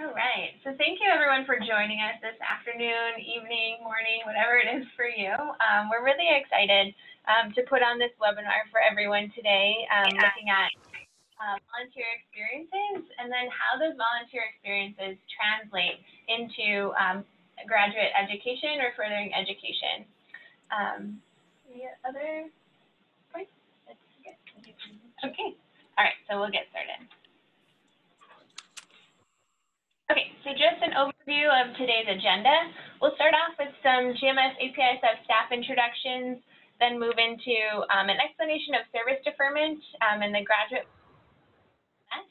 All right, so thank you everyone for joining us this afternoon, evening, morning, whatever it is for you. We're really excited to put on this webinar for everyone today, looking at volunteer experiences and then how those volunteer experiences translate into graduate education or furthering education. Any other points? Okay, all right, so we'll get started. Okay, so just an overview of today's agenda. We'll start off with some GMS APSF staff introductions, then move into an explanation of service deferment and the graduate process.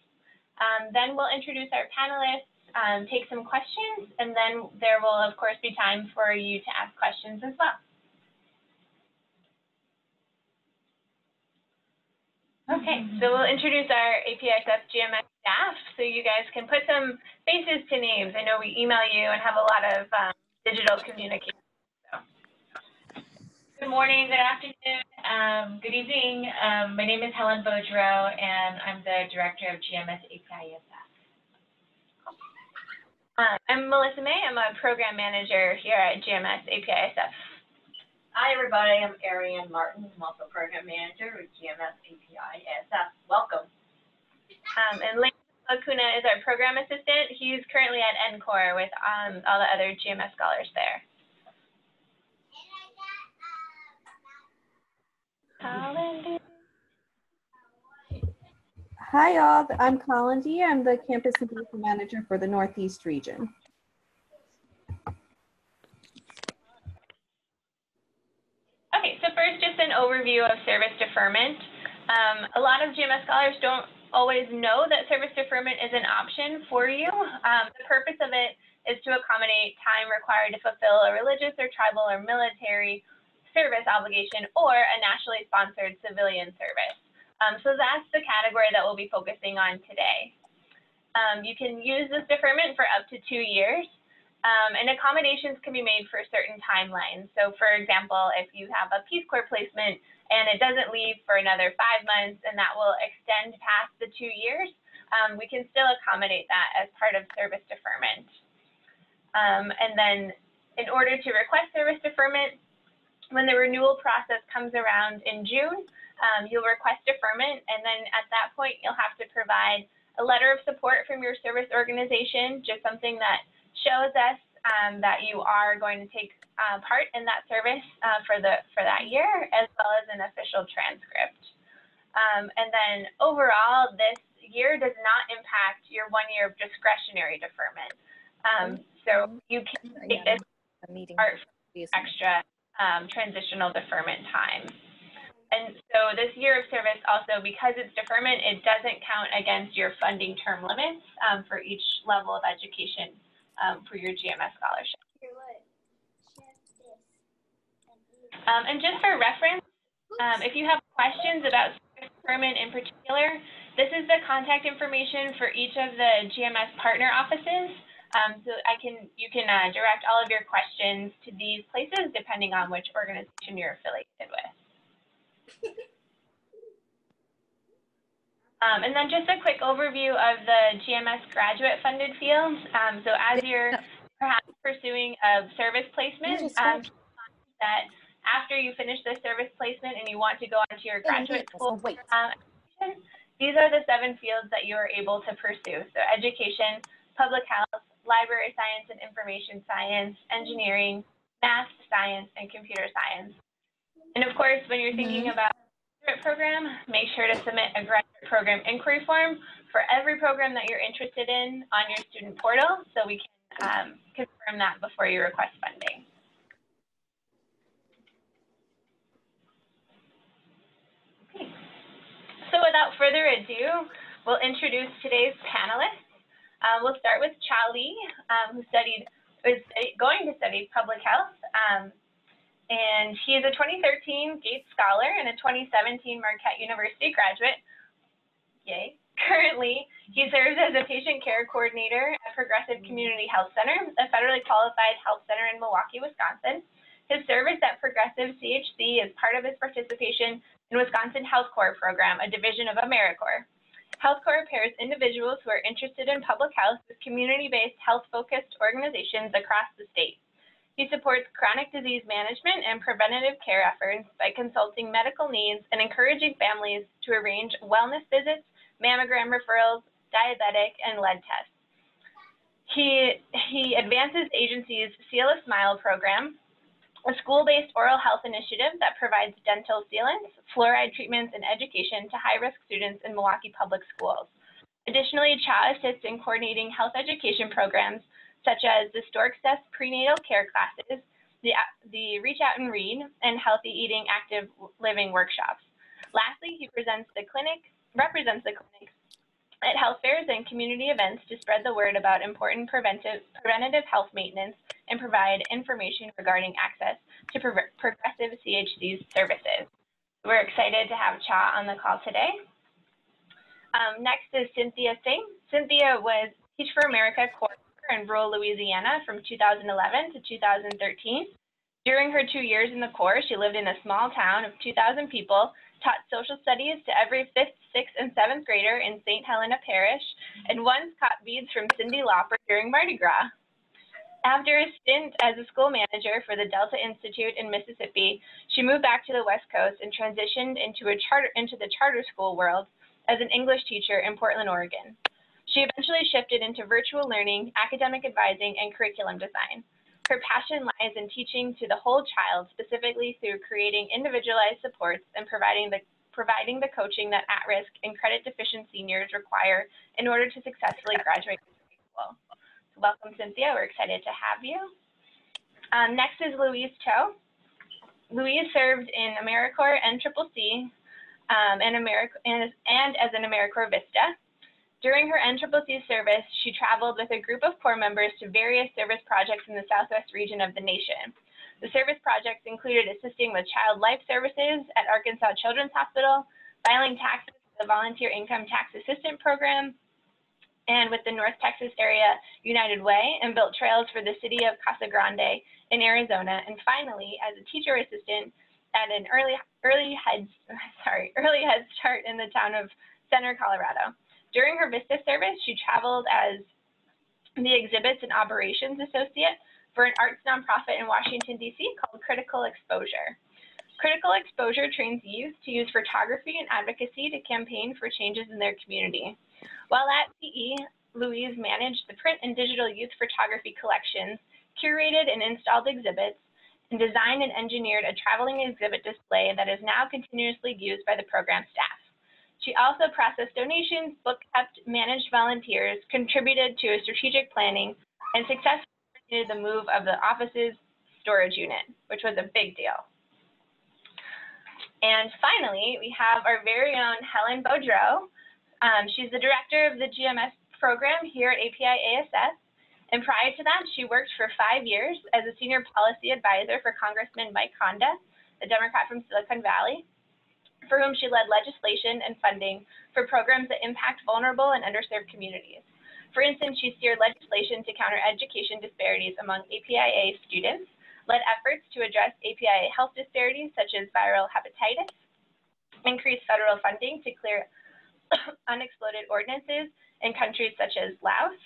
Then we'll introduce our panelists, take some questions, and then there will, of course, be time for you to ask questions as well. Okay, so we'll introduce our APSF GMS staff so you guys can put some faces to names. I know we email you and have a lot of digital communication. So. Good morning, good afternoon, good evening. My name is Helen Boudreau and I'm the Director of GMS APSF. I'm Melissa May. I'm a Program Manager here at GMS APSF. Hi, everybody. I'm Ariane Martin. I'm also Program Manager with GMS APSF. Welcome. And Lane Lacuna is our Program Assistant. He's currently at NCORE with all the other GMS scholars there. Hi, all. I'm Colin D. I'm the Campus Engagement Manager for the Northeast region. Okay, so first, just an overview of service deferment. A lot of GMS scholars don't always know that service deferment is an option for you. The purpose of it is to accommodate time required to fulfill a religious or tribal or military service obligation or a nationally sponsored civilian service. So that's the category that we'll be focusing on today. You can use this deferment for up to 2 years. And accommodations can be made for certain timelines. So for example, if you have a Peace Corps placement and it doesn't leave for another 5 months and that will extend past the 2 years, we can still accommodate that as part of service deferment. And then in order to request service deferment, when the renewal process comes around in June, you'll request deferment, and then at that point you'll have to provide a letter of support from your service organization, just something that shows us that you are going to take part in that service for that year, as well as an official transcript. And then overall, this year does not impact your 1 year of discretionary deferment. So you can take this part for extra transitional deferment time. And so this year of service also, because it's deferment, it doesn't count against your funding term limits for each level of education for your GMS scholarship. And just for reference, if you have questions about service deferment in particular, this is the contact information for each of the GMS partner offices. So you can direct all of your questions to these places depending on which organization you're affiliated with. And then just a quick overview of the GMS graduate funded fields. So as you're perhaps pursuing a service placement, that after you finish the service placement and you want to go on to your graduate school application, these are the 7 fields that you are able to pursue. So education, public health, library science and information science, engineering, math, science, and computer science. And of course, when you're thinking about program, make sure to submit a graduate program inquiry form for every program that you're interested in on your student portal so we can confirm that before you request funding. Okay. So without further ado, we'll introduce today's panelists. We'll start with Cha Lee, who is going to study public health. And he is a 2013 Gates Scholar and a 2017 Marquette University graduate. Yay. Currently, he serves as a patient care coordinator at Progressive Community Health Center, a federally qualified health center in Milwaukee, Wisconsin. His service at Progressive CHC is part of his participation in Wisconsin Health Corps program, a division of AmeriCorps. Health Corps pairs individuals who are interested in public health with community-based health-focused organizations across the state. He supports chronic disease management and preventative care efforts by consulting medical needs and encouraging families to arrange wellness visits, mammogram referrals, diabetic, and lead tests. He advances agency's Seal a Smile program, a school-based oral health initiative that provides dental sealants, fluoride treatments, and education to high-risk students in Milwaukee Public Schools. Additionally, CHA assists in coordinating health education programs such as the Stork Cess prenatal care classes, the Reach Out and Read, and Healthy Eating Active Living workshops. Lastly, he represents the clinic at health fairs and community events to spread the word about important preventative health maintenance and provide information regarding access to progressive CHC services. We're excited to have Cha on the call today. Next is Cynthia Seng. Cynthia was Teach for America Corps in rural Louisiana from 2011 to 2013. During her 2 years in the Corps, she lived in a small town of 2,000 people, taught social studies to every 5th, 6th, and 7th grader in St. Helena Parish, and once caught beads from Cyndi Lauper during Mardi Gras. After a stint as a school manager for the Delta Institute in Mississippi, she moved back to the West Coast and transitioned into the charter school world as an English teacher in Portland, Oregon. She eventually shifted into virtual learning, academic advising, and curriculum design. Her passion lies in teaching to the whole child, specifically through creating individualized supports and providing the coaching that at-risk and credit-deficient seniors require in order to successfully graduate from high school. So welcome, Cynthia. We're excited to have you. Next is Louise Joe. Louise served in AmeriCorps NCCC and as an AmeriCorps Vista. During her NCCC service, she traveled with a group of Corps members to various service projects in the Southwest region of the nation. The service projects included assisting with child life services at Arkansas Children's Hospital, filing taxes for the Volunteer Income Tax Assistant Program, and with the North Texas Area United Way, and built trails for the city of Casa Grande in Arizona, and finally, as a teacher assistant at an early head start in the town of Center, Colorado. During her VISTA service, she traveled as the Exhibits and Operations Associate for an arts nonprofit in Washington, D.C. called Critical Exposure. Critical Exposure trains youth to use photography and advocacy to campaign for changes in their community. While at CE, Louise managed the print and digital youth photography collections, curated and installed exhibits, and designed and engineered a traveling exhibit display that is now continuously used by the program staff. She also processed donations, book-kept, managed volunteers, contributed to a strategic planning, and successfully completed the move of the office's storage unit, which was a big deal. And finally, we have our very own Helen Boudreau. She's the director of the GMS program here at API-ASS. And prior to that, she worked for 5 years as a senior policy advisor for Congressman Mike Honda, a Democrat from Silicon Valley, for whom she led legislation and funding for programs that impact vulnerable and underserved communities. For instance, she steered legislation to counter education disparities among APIA students, led efforts to address APIA health disparities such as viral hepatitis, increased federal funding to clear unexploded ordinances in countries such as Laos,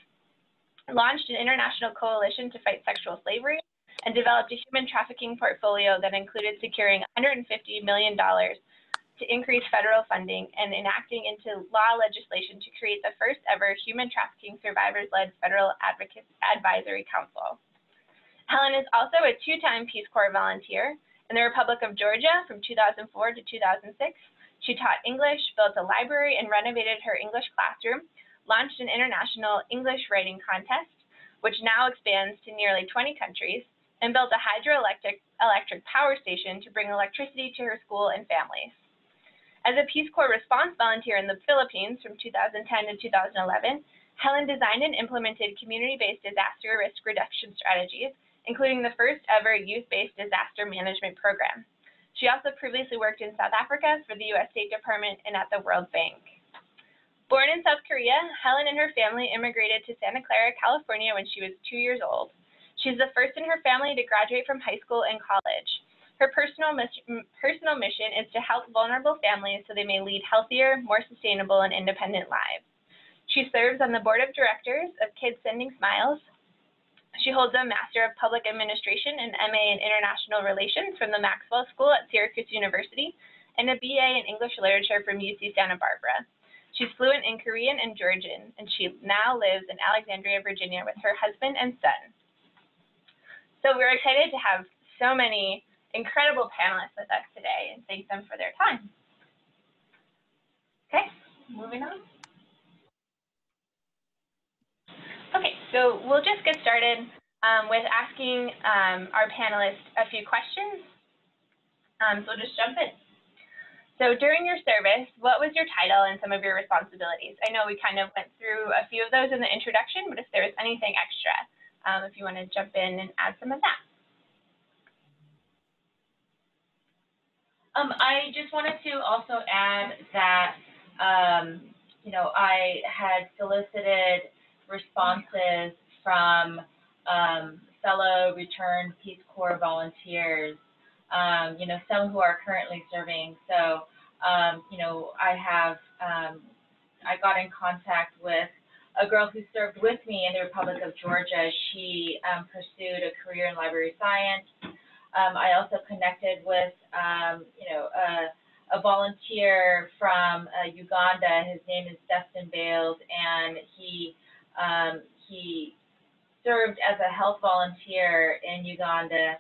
launched an international coalition to fight sexual slavery, and developed a human trafficking portfolio that included securing $150 million to increase federal funding and enacting into law legislation to create the first ever human trafficking survivors-led federal advisory council. Helen is also a 2-time Peace Corps volunteer in the Republic of Georgia from 2004 to 2006. She taught English, built a library, and renovated her English classroom, launched an international English writing contest, which now expands to nearly 20 countries, and built a hydroelectric power station to bring electricity to her school and families. As a Peace Corps response volunteer in the Philippines from 2010 to 2011, Helen designed and implemented community-based disaster risk reduction strategies, including the first ever youth-based disaster management program. She also previously worked in South Africa for the U.S. State Department and at the World Bank. Born in South Korea, Helen and her family immigrated to Santa Clara, California when she was 2 years old. She's the first in her family to graduate from high school and college. Her personal mission is to help vulnerable families so they may lead healthier, more sustainable, and independent lives. She serves on the board of directors of Kids Sending Smiles. She holds a Master of Public Administration and MA in International Relations from the Maxwell School at Syracuse University, and a BA in English Literature from UC Santa Barbara. She's fluent in Korean and Georgian, and she now lives in Alexandria, Virginia with her husband and son. So we're excited to have so many incredible panelists with us today and thank them for their time. Okay, moving on. Okay, so we'll just get started with asking our panelists a few questions. So we'll just jump in. So during your service, what was your title and some of your responsibilities? I know we kind of went through a few of those in the introduction, but if there was anything extra, if you want to jump in and add some of that. I just wanted to also add that, you know, I had solicited responses from fellow returned Peace Corps volunteers, you know, some who are currently serving. So, you know, I got in contact with a girl who served with me in the Republic of Georgia. She pursued a career in library science. I also connected with, you know, a volunteer from Uganda. His name is Destin Bales, and he served as a health volunteer in Uganda,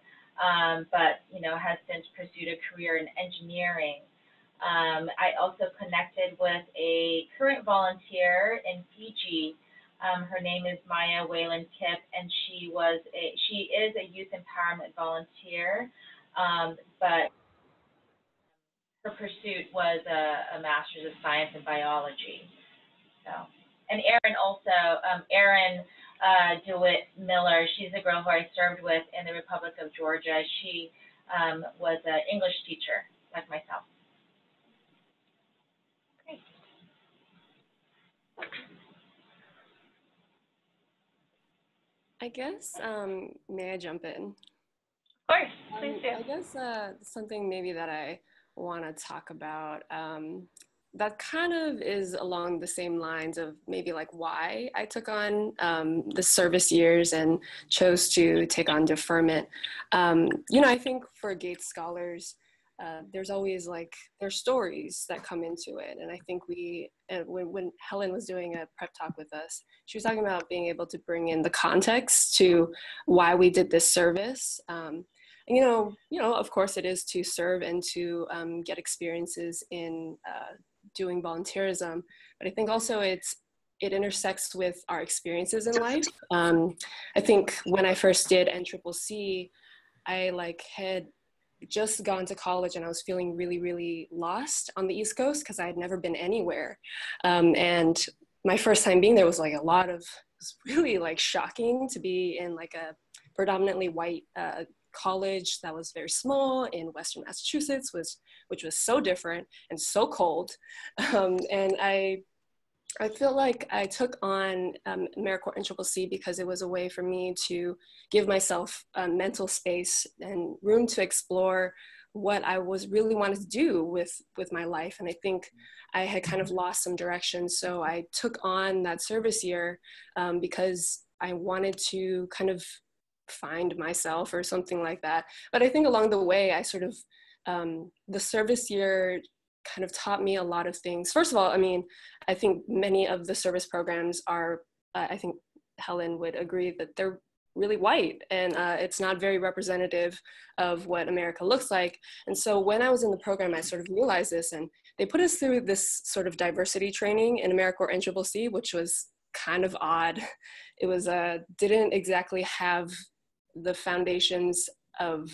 but, you know, has since pursued a career in engineering. I also connected with a current volunteer in Fiji. Her name is Maya Whalen Kip, and she is a youth empowerment volunteer, but her pursuit was a Master's of Science in Biology. So, and Erin also, Erin DeWitt Miller, she's a girl who I served with in the Republic of Georgia. She was an English teacher, like myself. Great. I guess, may I jump in? Of course, please do. I guess something maybe that I want to talk about that kind of is along the same lines of maybe like why I took on the service years and chose to take on deferment. You know, I think for Gates scholars, there's always like, there's stories that come into it. And I think when Helen was doing a prep talk with us, she was talking about being able to bring in the context to why we did this service. And, you know, of course it is to serve and to get experiences in doing volunteerism, but I think also it intersects with our experiences in life. I think when I first did NCCC, I like had just gone to college and I was feeling really, really lost on the East Coast because I had never been anywhere. And my first time being there was like it was really like shocking to be in like a predominantly white college that was very small in Western Massachusetts, which was so different and so cold. And I feel like I took on AmeriCorps NCCC because it was a way for me to give myself mental space and room to explore what I was really wanted to do with my life. And I think I had kind of lost some direction. So I took on that service year because I wanted to kind of find myself or something like that. But I think along the way, I sort of, the service year kind of taught me a lot of things. First of all, I mean, I think many of the service programs are, I think Helen would agree that they're really white and it's not very representative of what America looks like. And so when I was in the program, I sort of realized this, and they put us through this sort of diversity training in AmeriCorps NCCC, which was kind of odd. It was, didn't exactly have the foundations of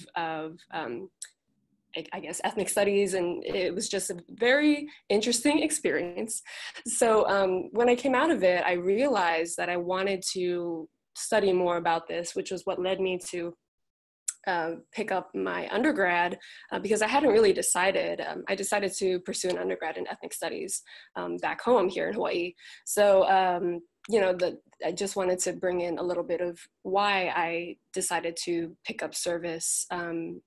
I guess, ethnic studies, and it was just a very interesting experience. So when I came out of it, I realized that I wanted to study more about this, which was what led me to pick up my undergrad because I hadn't really decided. I decided to pursue an undergrad in ethnic studies back home here in Hawaii. So, you know, I just wanted to bring in a little bit of why I decided to pick up service and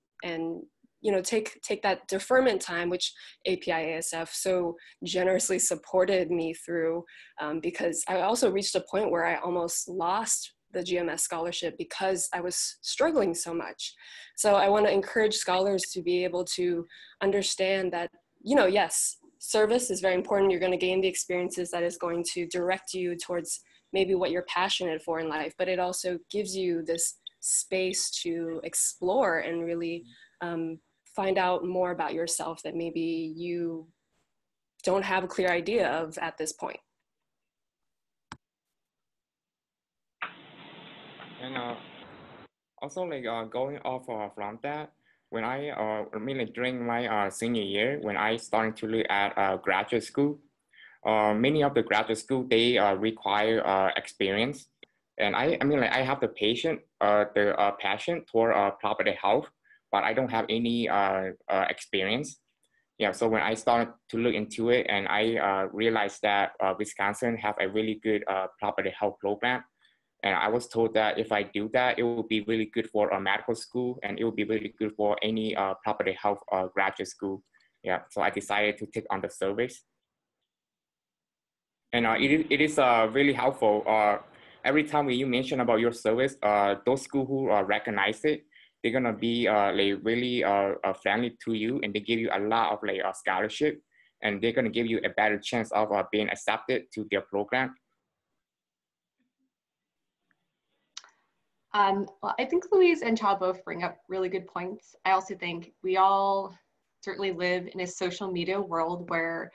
take that deferment time, which API-ASF so generously supported me through, because I also reached a point where I almost lost the GMS scholarship because I was struggling so much. So I want to encourage scholars to be able to understand that, yes, service is very important. You're going to gain the experiences that is going to direct you towards maybe what you're passionate for in life, but it also gives you this space to explore and really find out more about yourself that maybe you don't have a clear idea of at this point. And also, like going off from that, when during my senior year, when I started to look at graduate school, many of the graduate school, they require experience. And I have the passion toward property health, but I don't have any experience. Yeah, so when I started to look into it, and I realized that Wisconsin have a really good property health program. And I was told that if I do that, it will be really good for a medical school, and it will be really good for any property health graduate school. Yeah, so I decided to take on the service. And it is really helpful. Every time you mention about your service, those schools who recognize it, they're gonna be really friendly to you, and they give you a lot of scholarship, and they're gonna give you a better chance of being accepted to their program. Well, I think Louise and Chao both bring up really good points. I also think we all certainly live in a social media world where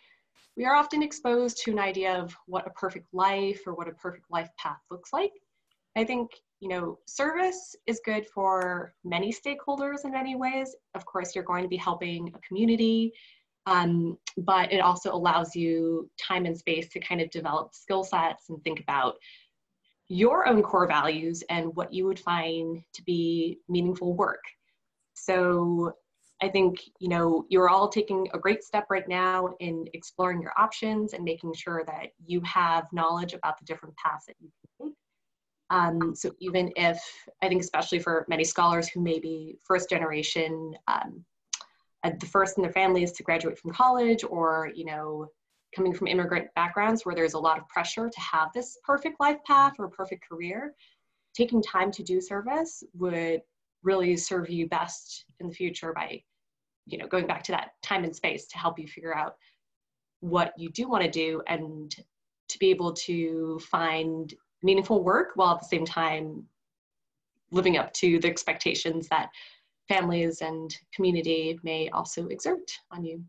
we are often exposed to an idea of what a perfect life or what a perfect life path looks like. I think, service is good for many stakeholders in many ways. Of course, you're going to be helping a community, but it also allows you time and space to kind of develop skill sets and think about your own core values and what you would find to be meaningful work. So I think, you're all taking a great step right now in exploring your options and making sure that you have knowledge about the different paths that you can take. So even if, I think especially for many scholars who may be first generation, the first in their families to graduate from college, or, coming from immigrant backgrounds where there's a lot of pressure to have this perfect life path or perfect career, taking time to do service would really serve you best in the future by, going back to that time and space to help you figure out what you do want to do and to be able to find meaningful work while at the same time living up to the expectations that families and community may also exert on you.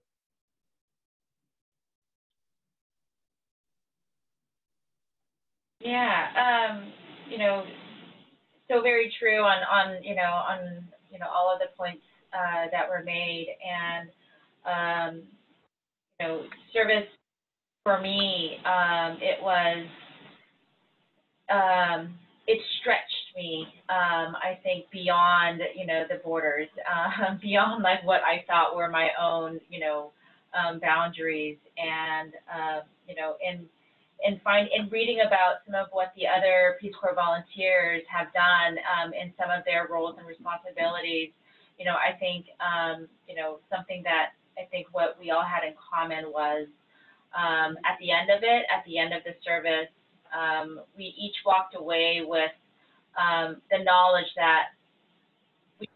Yeah, so very true on all of the points that were made, and service for me, it stretched me, I think, beyond the borders, beyond like what I thought were my own boundaries, and in reading about some of what the other Peace Corps volunteers have done in some of their roles and responsibilities, I think, something that I think what we all had in common was at the end of the service, we each walked away with the knowledge that we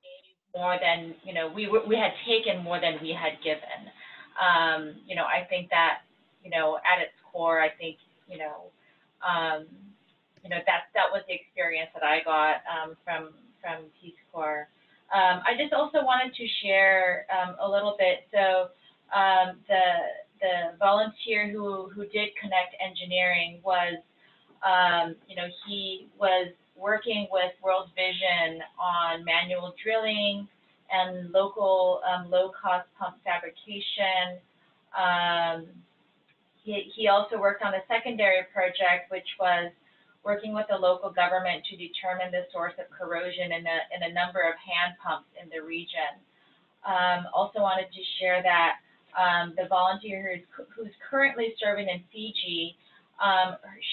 gave more than, we had taken more than we had given. I think that, at its core, I think, that was the experience that I got from Peace Corps. I just also wanted to share a little bit. So the volunteer who did Connect Engineering was, he was working with World Vision on manual drilling and local low-cost pump fabrication. He also worked on a secondary project, which was working with the local government to determine the source of corrosion in a number of hand pumps in the region. Also wanted to share that the volunteer who's currently serving in Fiji,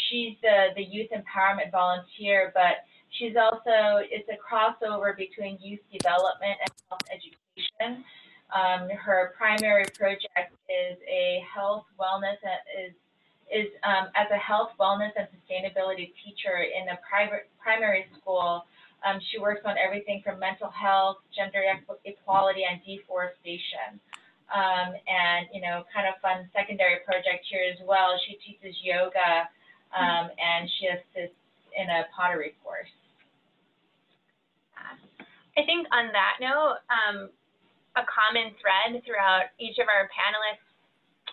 she's the youth empowerment volunteer, but She's also, it's a crossover between youth development and health education. Her primary project is a health wellness, as a health wellness and sustainability teacher in a private primary school. She works on everything from mental health, gender equality, and deforestation. And, you know, kind of fun secondary project here as well. She teaches yoga, and she assists in a pottery course. I think on that note, a common thread throughout each of our panelists'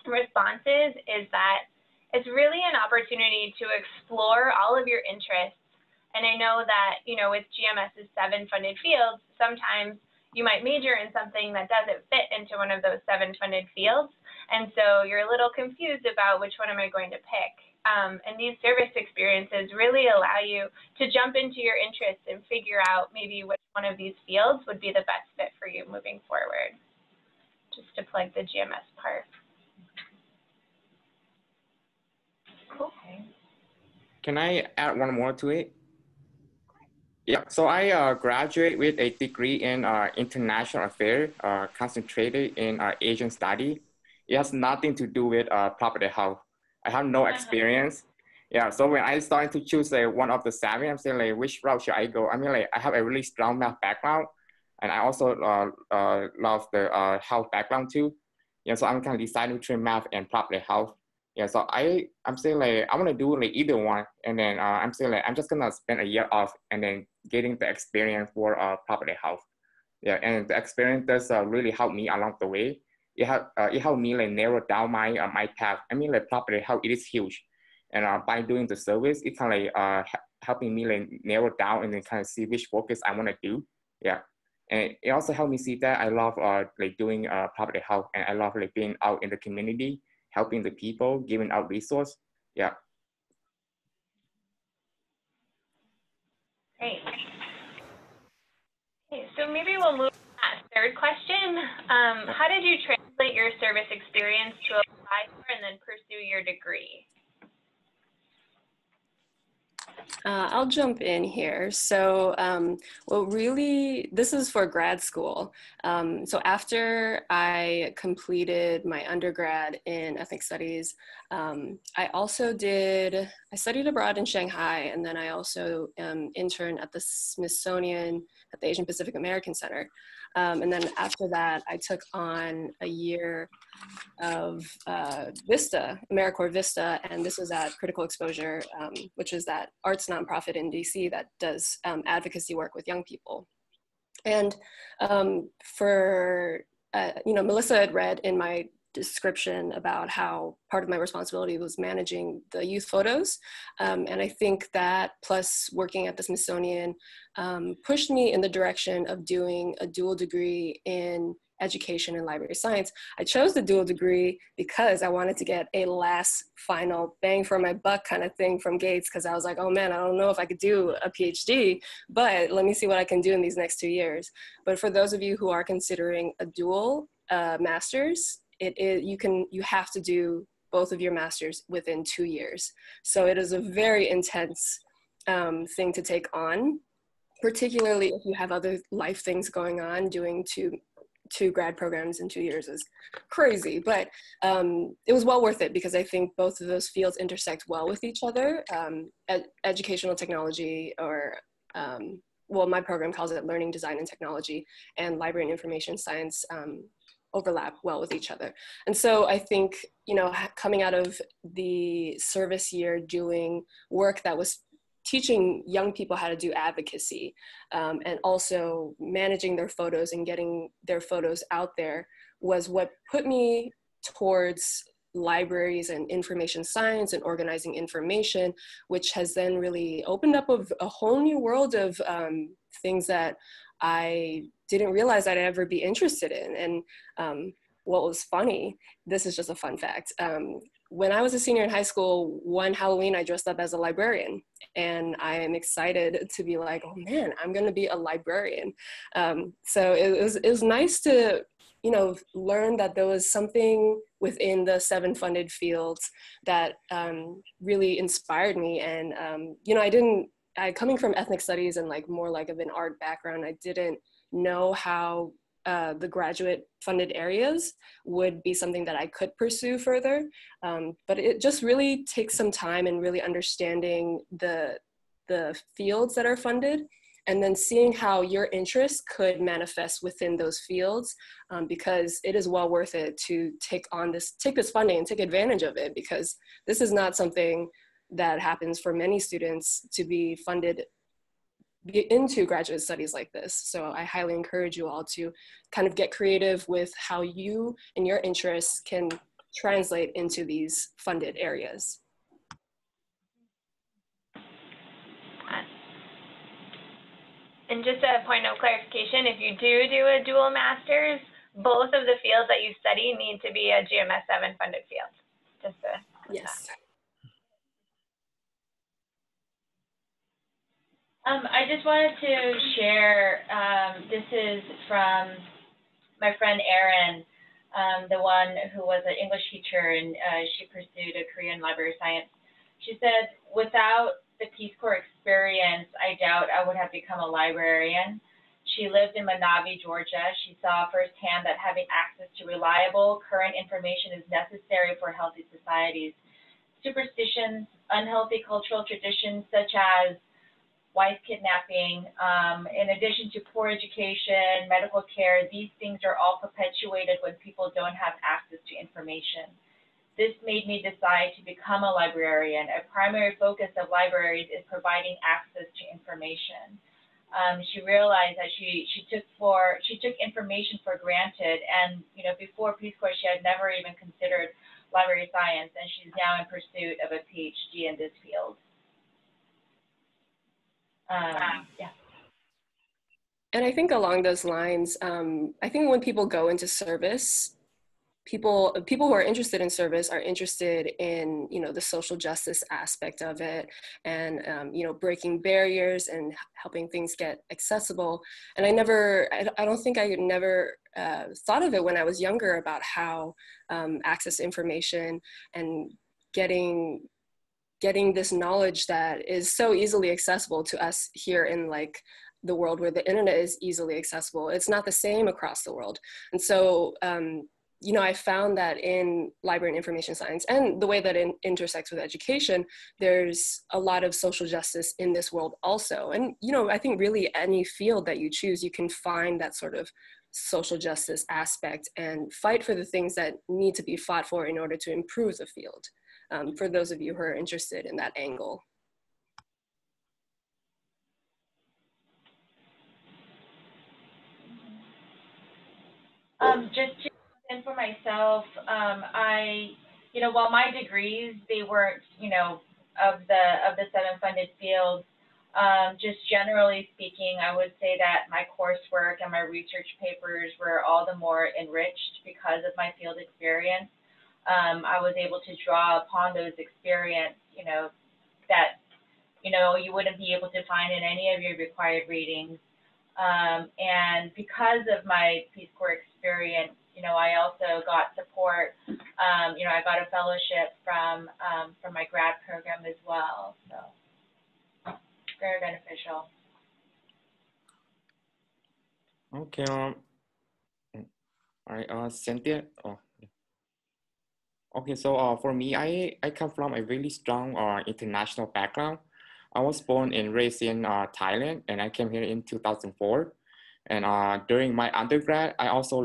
responses is that it's really an opportunity to explore all of your interests. And I know that, you know, with GMS's 7 funded fields, sometimes you might major in something that doesn't fit into one of those 7 funded fields. And so you're a little confused about which one am I going to pick. And these service experiences really allow you to jump into your interests and figure out maybe which one of these fields would be the best fit for you moving forward. Just to plug the GMS part. Cool. Can I add one more to it? Yeah, so I graduate with a degree in international affairs, concentrated in Asian study. It has nothing to do with property health. I have no experience. Yeah, so when I started to choose one of the 7, I'm saying like, which route should I go? I mean, like, I have a really strong math background, and I also love the health background too. Yeah, so I'm kind of deciding between math and property health. Yeah, so I'm saying like, I want to do like either one, and then I'm saying like, I'm just gonna spend a year off and then getting the experience for property health. Yeah, and the experience does really help me along the way. It helped me like narrow down my my path. I mean, like property health, it is huge, and by doing the service, it kind of like helping me like narrow down and then kind of see which focus I want to do. Yeah, and it also helped me see that I love like doing property health, and I love like being out in the community, helping the people, giving out resource. Yeah. Great. Okay, so maybe we'll move to that 3rd question. How did you translate your service experience to apply for and then pursue your degree? I'll jump in here. So, well, really, this is for grad school. So after I completed my undergrad in ethnic studies, I studied abroad in Shanghai, and then I also interned at the Smithsonian at the Asian Pacific American Center. And then after that, I took on a year of Vista, AmeriCorps Vista, and this was at Critical Exposure, which is that arts nonprofit in DC that does advocacy work with young people. And Melissa had read in my description about how part of my responsibility was managing the youth photos. And I think that plus working at the Smithsonian pushed me in the direction of doing a dual degree in education and library science. I chose the dual degree because I wanted to get a last final bang for my buck kind of thing from Gates, because I was like, oh man, I don't know if I could do a PhD, but let me see what I can do in these next 2 years. But for those of you who are considering a dual master's, you have to do both of your masters within 2 years. So it is a very intense thing to take on, particularly if you have other life things going on. Doing two grad programs in 2 years is crazy, but it was well worth it because I think both of those fields intersect well with each other. Educational technology, or well, my program calls it learning design and technology, and library and information science overlap well with each other. And so I think, coming out of the service year doing work that was teaching young people how to do advocacy, and also managing their photos and getting their photos out there was what put me towards libraries and information science and organizing information, which has then really opened up a whole new world of things that I didn't realize I'd ever be interested in. And what was funny, this is just a fun fact. When I was a senior in high school, one Halloween, I dressed up as a librarian, and I am excited to be like, oh man, I'm going to be a librarian. So it was nice to, learn that there was something within the 7 funded fields that really inspired me. And, I didn't coming from ethnic studies and like more like of an art background, I didn't know how the graduate funded areas would be something that I could pursue further. But it just really takes some time and really understanding the fields that are funded, and then seeing how your interests could manifest within those fields, because it is well worth it to take this funding and take advantage of it, because this is not something that happens for many students to be funded into graduate studies like this. So I highly encourage you all to kind of get creative with how you and your interests can translate into these funded areas. And just a point of clarification, if you do a dual master's, both of the fields that you study need to be a GMS 7 funded field. Just to yes. I just wanted to share, this is from my friend Erin, the one who was an English teacher, and she pursued a career in library science. She said, without the Peace Corps experience, I doubt I would have become a librarian. She lived in Manabi, Georgia. She saw firsthand that having access to reliable, current information is necessary for healthy societies. Superstitions, unhealthy cultural traditions such as wife kidnapping, in addition to poor education, medical care, these things are all perpetuated when people don't have access to information. This made me decide to become a librarian. A primary focus of libraries is providing access to information. She realized that she took information for granted, and before Peace Corps, she had never even considered library science, and she's now in pursuit of a PhD in this field. Yeah. And I think along those lines, I think when people go into service, people who are interested in service are interested in, the social justice aspect of it, and, breaking barriers and helping things get accessible. And I don't think I never thought of it when I was younger about how access to information and getting this knowledge that is so easily accessible to us here in like the world where the internet is easily accessible. It's not the same across the world. And so, I found that in library and information science and the way that it intersects with education, there's a lot of social justice in this world also. And, I think really any field that you choose, you can find that sort of social justice aspect and fight for the things that need to be fought for in order to improve the field. For those of you who are interested in that angle. Just to and for myself, while my degrees, they weren't, of the 7 funded fields, just generally speaking, I would say that my coursework and my research papers were all the more enriched because of my field experience. I was able to draw upon those experience, that, you wouldn't be able to find in any of your required readings. And because of my Peace Corps experience, I also got support. I got a fellowship from my grad program as well, so very beneficial. Okay. All right. Cynthia. Oh. Okay. So for me, I come from a really strong international background. I was born and raised in Thailand, and I came here in 2004. And during my undergrad, I also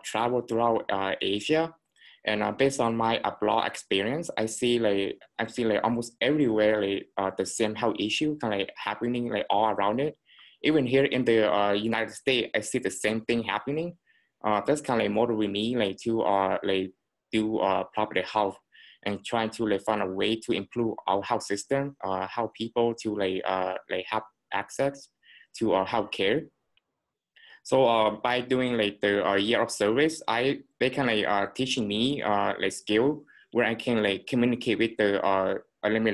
traveled throughout Asia. And based on my abroad experience, I see almost everywhere the same health issue kind of happening all around it. Even here in the United States, I see the same thing happening. That's kind of motivated me to do property health and trying to find a way to improve our health system, how people to have access to health care. So by doing the year of service, they can teaching me skill where I can communicate with the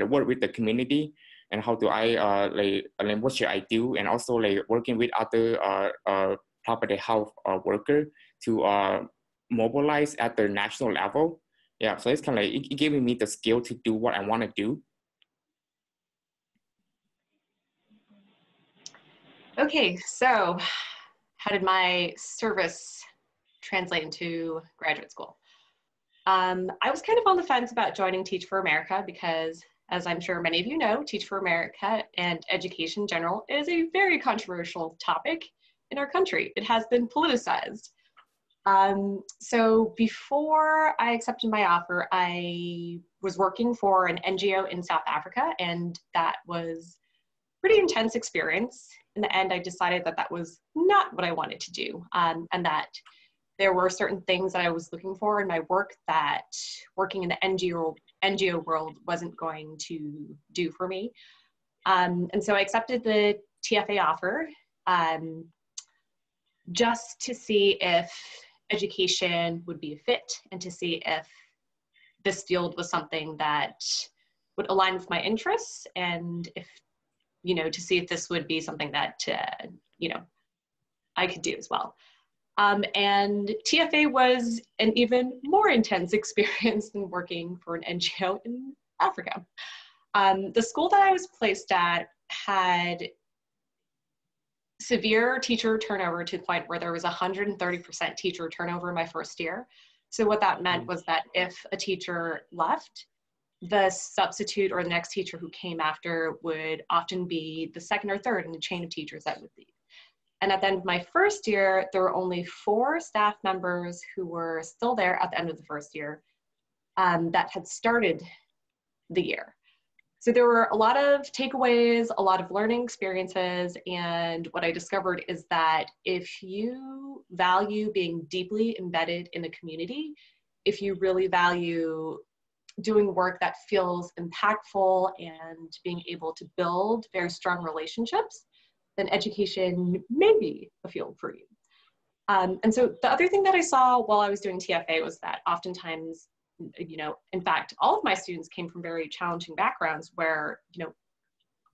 work with the community, and how do I what should I do, and also working with other property health worker to mobilize at the national level. Yeah, so it's kind of it giving me the skill to do what I want to do. Okay, so how did my service translate into graduate school? I was kind of on the fence about joining Teach for America because, as I'm sure many of you know, Teach for America and education in general is a very controversial topic in our country. It has been politicized. So before I accepted my offer, I was working for an NGO in South Africa, and that was a pretty intense experience. In the end, I decided that that was not what I wanted to do, and that there were certain things that I was looking for in my work that working in the NGO world wasn't going to do for me. And so I accepted the TFA offer just to see if education would be a fit and to see if this field was something that would align with my interests, and if, you know, to see if this would be something that, you know, I could do as well. And TFA was an even more intense experience than working for an NGO in Africa. The school that I was placed at had severe teacher turnover to the point where there was 130% teacher turnover my first year. So what that meant was that if a teacher left, the substitute or the next teacher who came after would often be the second or third in the chain of teachers that would leave. And at the end of my first year, there were only 4 staff members who were still there at the end of the first year that had started the year. So there were a lot of takeaways, a lot of learning experiences, and what I discovered is that if you value being deeply embedded in a community, if you really value doing work that feels impactful and being able to build very strong relationships, then education may be a field for you. And so the other thing that I saw while I was doing TFA was that oftentimes, you know, in fact, all of my students came from very challenging backgrounds where, you know,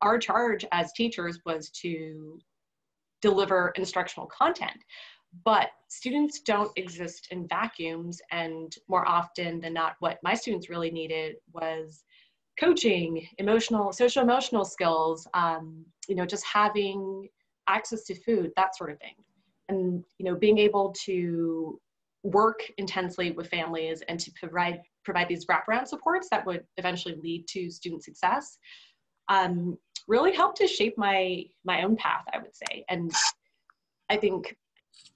our charge as teachers was to deliver instructional content, but students don't exist in vacuums, and more often than not, what my students really needed was coaching, social emotional skills, you know, just having access to food, that sort of thing. And, you know, being able to work intensely with families and to provide these wraparound supports that would eventually lead to student success really helped to shape my own path, I would say. And I think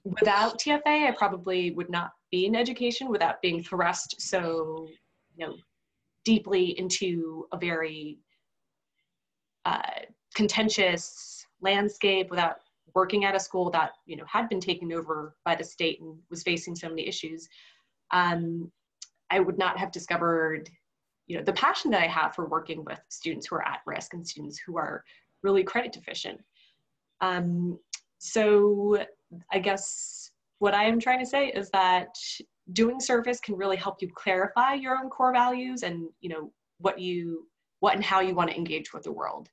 without TFA, I probably would not be in education without being thrust so, you know, deeply into a very contentious landscape, without working at a school that, you know, had been taken over by the state and was facing so many issues. I would not have discovered, you know, the passion that I have for working with students who are at risk and students who are really credit deficient. So I guess what I am trying to say is that doing service can really help you clarify your own core values and, you know, what and how you want to engage with the world.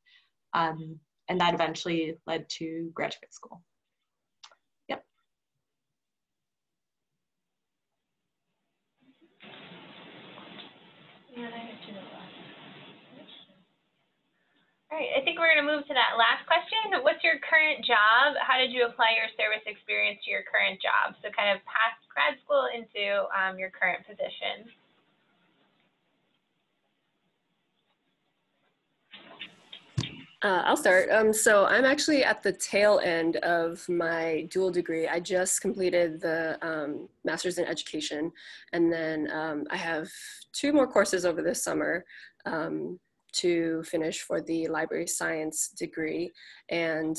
And that eventually led to graduate school. Yep. All right, I think we're going to move to that last question. What's your current job? How did you apply your service experience to your current job? So kind of past grad school into your current position. I'll start. So I'm actually at the tail end of my dual degree. I just completed the master's in education, and then I have 2 more courses over this summer to finish for the library science degree. And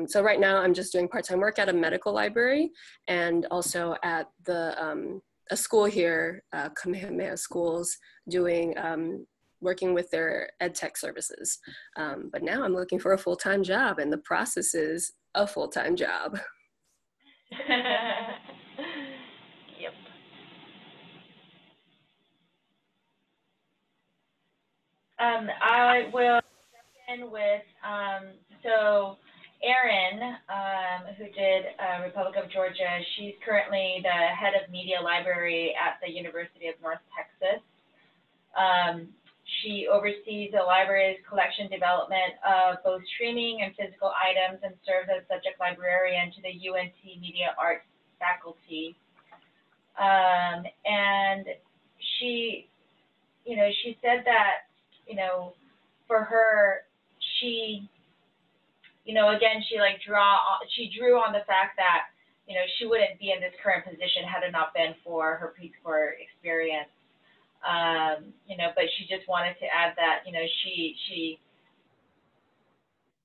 so right now I'm just doing part-time work at a medical library and also at the a school here, Kamehameha Schools, doing working with their ed tech services. But now I'm looking for a full-time job, and the process is a full-time job. Yep. I will jump in with, so Erin, who did Republic of Georgia, she's currently the head of media library at the University of North Texas. She oversees the library's collection development of both streaming and physical items and serves as subject librarian to the UNT Media Arts faculty. And she, she said that, for her, she, again, she drew on the fact that, she wouldn't be in this current position had it not been for her Peace Corps experience. But she just wanted to add that, she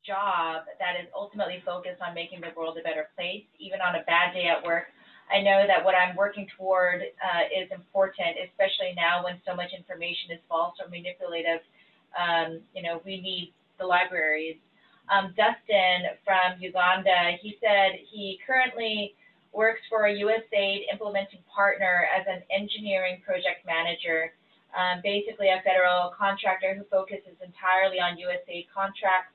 job that is ultimately focused on making the world a better place, even on a bad day at work. I know that what I'm working toward is important, especially now when so much information is false or manipulative. We need the libraries. Dustin from Uganda, he said he currently works for a USAID implementing partner as an engineering project manager, basically a federal contractor who focuses entirely on USAID contracts.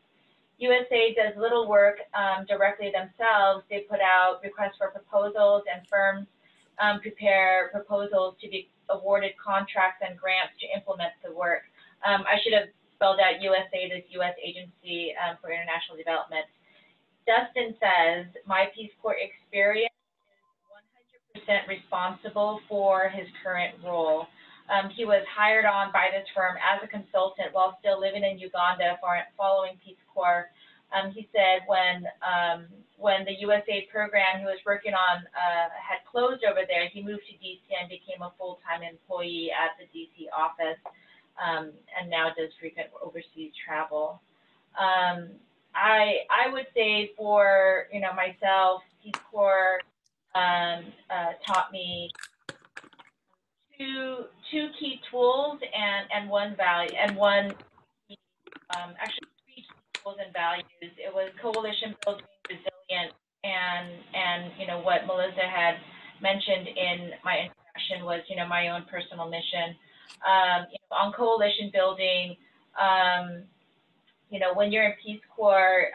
USAID does little work directly themselves. They put out requests for proposals, and firms prepare proposals to be awarded contracts and grants to implement the work. I should have spelled out USAID as U.S. Agency for International Development. Dustin says, my Peace Corps experience is 100% responsible for his current role. He was hired on by this firm as a consultant while still living in Uganda following Peace Corps. He said when the USAID program he was working on had closed over there, he moved to DC and became a full-time employee at the DC office, and now does frequent overseas travel. I would say for myself, Peace Corps taught me two key tools and one value and one actually three key tools and values. It was coalition building, resilience, and what Melissa had mentioned in my introduction was my own personal mission. On coalition building, when you're in Peace Corps,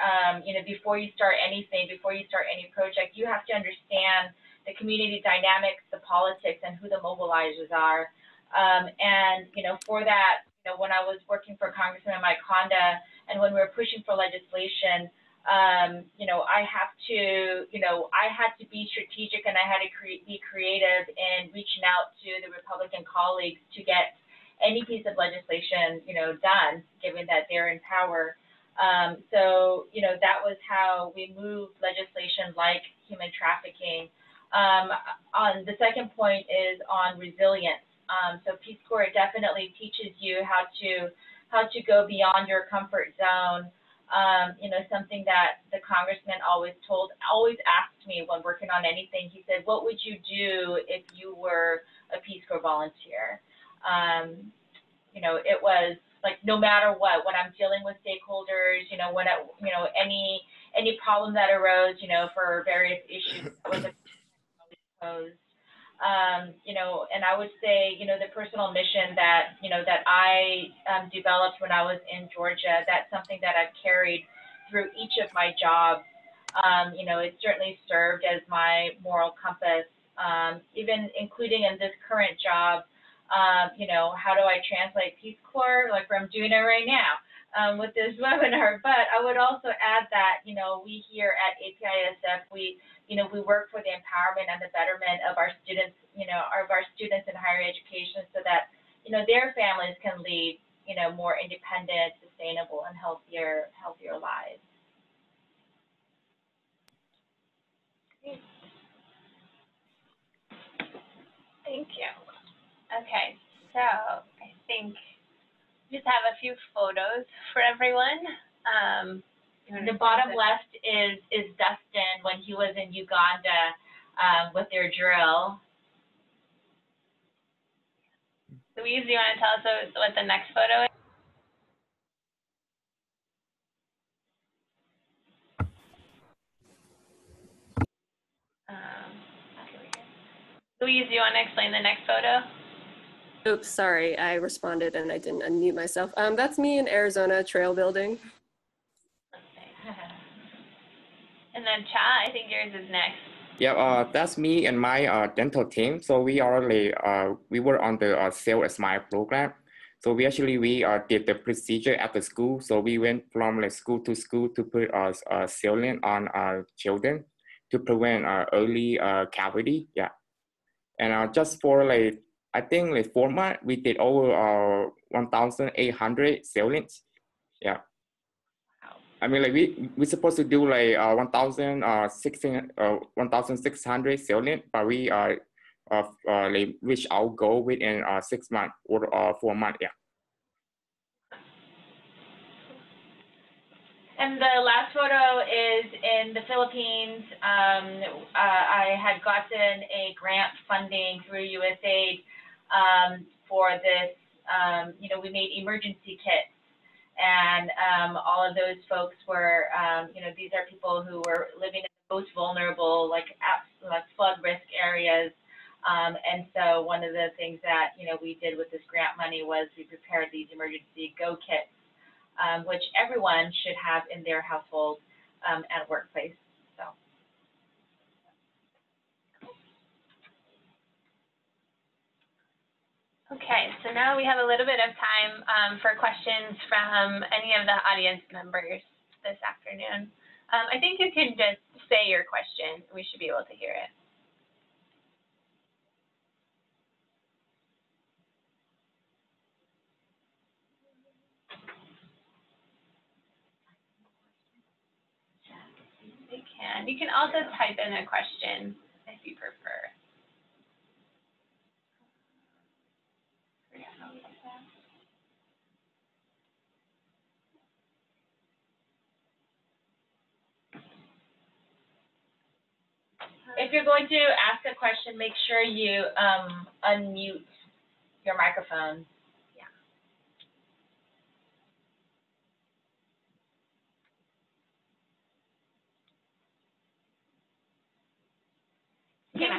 before you start anything, before you start any project, you have to understand the community dynamics, the politics, and who the mobilizers are. For that, when I was working for Congressman Mike Honda, and when we were pushing for legislation, I had to be strategic, and I had to be creative in reaching out to the Republican colleagues to get any piece of legislation, done, given that they're in power. That was how we moved legislation like human trafficking. On the second point is on resilience. So Peace Corps definitely teaches you how to go beyond your comfort zone. Something that the congressman always asked me when working on anything. He said, "What would you do if you were a Peace Corps volunteer?" It was like no matter what, when I'm dealing with stakeholders, any problem that arose, for various issues that was posed. And I would say, the personal mission that, that I developed when I was in Georgia, that's something that I've carried through each of my jobs. It certainly served as my moral compass, even including in this current job. How do I translate Peace Corps? Like I'm doing it right now with this webinar. But I would also add that, we here at APISF, we work for the empowerment and the betterment of our students, of our students in higher education so that, their families can lead, more independent, sustainable, and healthier lives. Great. Thank you. Okay, so I think we just have a few photos for everyone. The bottom left is Dustin when he was in Uganda with their drill. Louise, do you want to tell us what the next photo is? Louise, do you want to explain the next photo? Oops, sorry, I responded and I didn't unmute myself. That's me in Arizona trail building. And then Cha, I think yours is next. Yeah, that's me and my dental team. So we were on the Save a Smile program. So we did the procedure at the school. So we went from like school to put sealant on children to prevent early cavity. Yeah, and just for like I think like 4 months we did over 1,800 sealants. Yeah. I mean, like we supposed to do like 1,600 sealant, but we like reach our goal within 6 months or 4 months. Yeah. And the last photo is in the Philippines. I had gotten a grant funding through USAID for this. We made emergency kits. And all of those folks were, these are people who were living in the most vulnerable, like flood risk areas. And so one of the things that, we did with this grant money was we prepared these emergency go kits, which everyone should have in their household and workplace. So. Okay, so now we have a little bit of time for questions from any of the audience members this afternoon. I think you can just say your question. We should be able to hear it. They can. You can also type in a question if you prefer. If you're going to ask a question, make sure you unmute your microphone.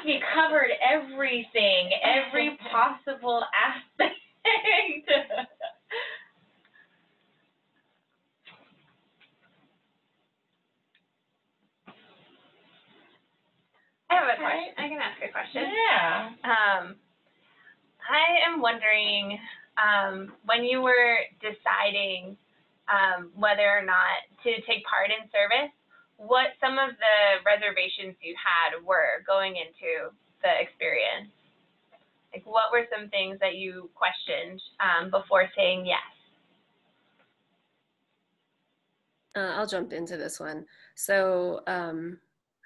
We covered everything, every possible aspect. I have a question. I can ask a question. Yeah. I am wondering, when you were deciding whether or not to take part in service, what some of the reservations you had were going into the experience. Like, what were some things that you questioned before saying yes? I'll jump into this one. So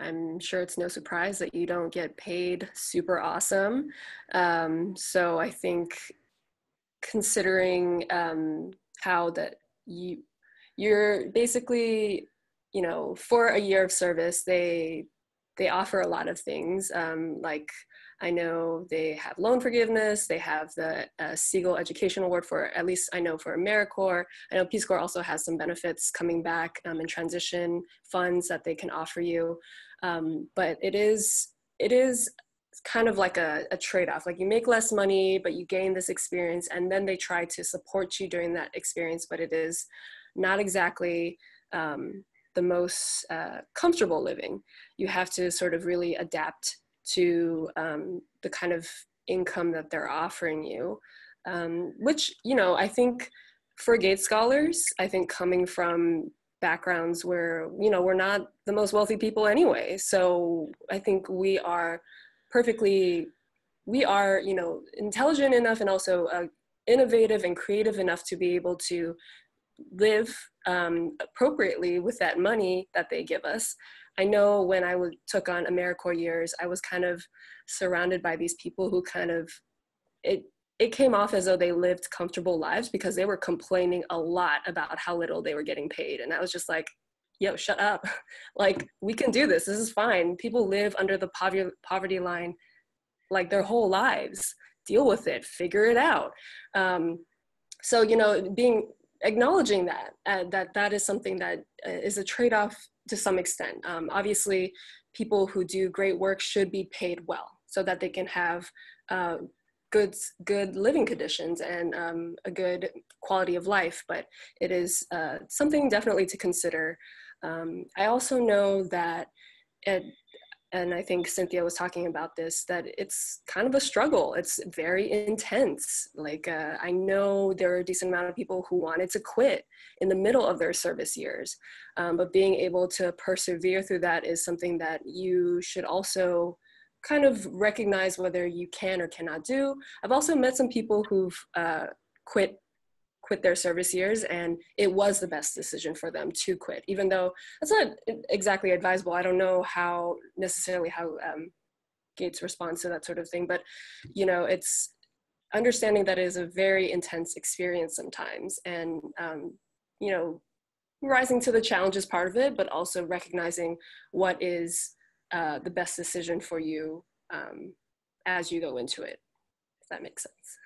I'm sure it's no surprise that you don't get paid super awesome. So I think considering how that you're basically, for a year of service, they offer a lot of things. Like I know they have loan forgiveness, they have the Segal Education Award for, at least I know for AmeriCorps. I know Peace Corps also has some benefits coming back and transition funds that they can offer you. But it is kind of like a trade-off. Like you make less money, but you gain this experience, and then they try to support you during that experience, but it is not exactly the most comfortable living. You have to sort of really adapt to the kind of income that they're offering you, which, I think for Gates scholars, I think coming from backgrounds where, we're not the most wealthy people anyway. So I think we are intelligent enough and also innovative and creative enough to be able to live appropriately with that money that they give us. I know when I took on AmeriCorps years, I was kind of surrounded by these people who kind of, it came off as though they lived comfortable lives because they were complaining a lot about how little they were getting paid. And I was just like, yo, shut up. Like, we can do this. This is fine. People live under the poverty line like their whole lives. Deal with it. Figure it out. So, acknowledging that is something that is a trade-off to some extent. Obviously, people who do great work should be paid well so that they can have good living conditions and a good quality of life, but it is something definitely to consider. I also know that and I think Cynthia was talking about this, that it's kind of a struggle. It's very intense. Like, I know there are a decent amount of people who wanted to quit in the middle of their service years, but being able to persevere through that is something that you should also kind of recognize whether you can or cannot do. I've also met some people who've quit their service years, and it was the best decision for them to quit, even though that's not exactly advisable. I don't know how Gates responds to that sort of thing, but you know, it's understanding that it is a very intense experience sometimes, and you know, rising to the challenge is part of it, but also recognizing what is the best decision for you as you go into it, if that makes sense.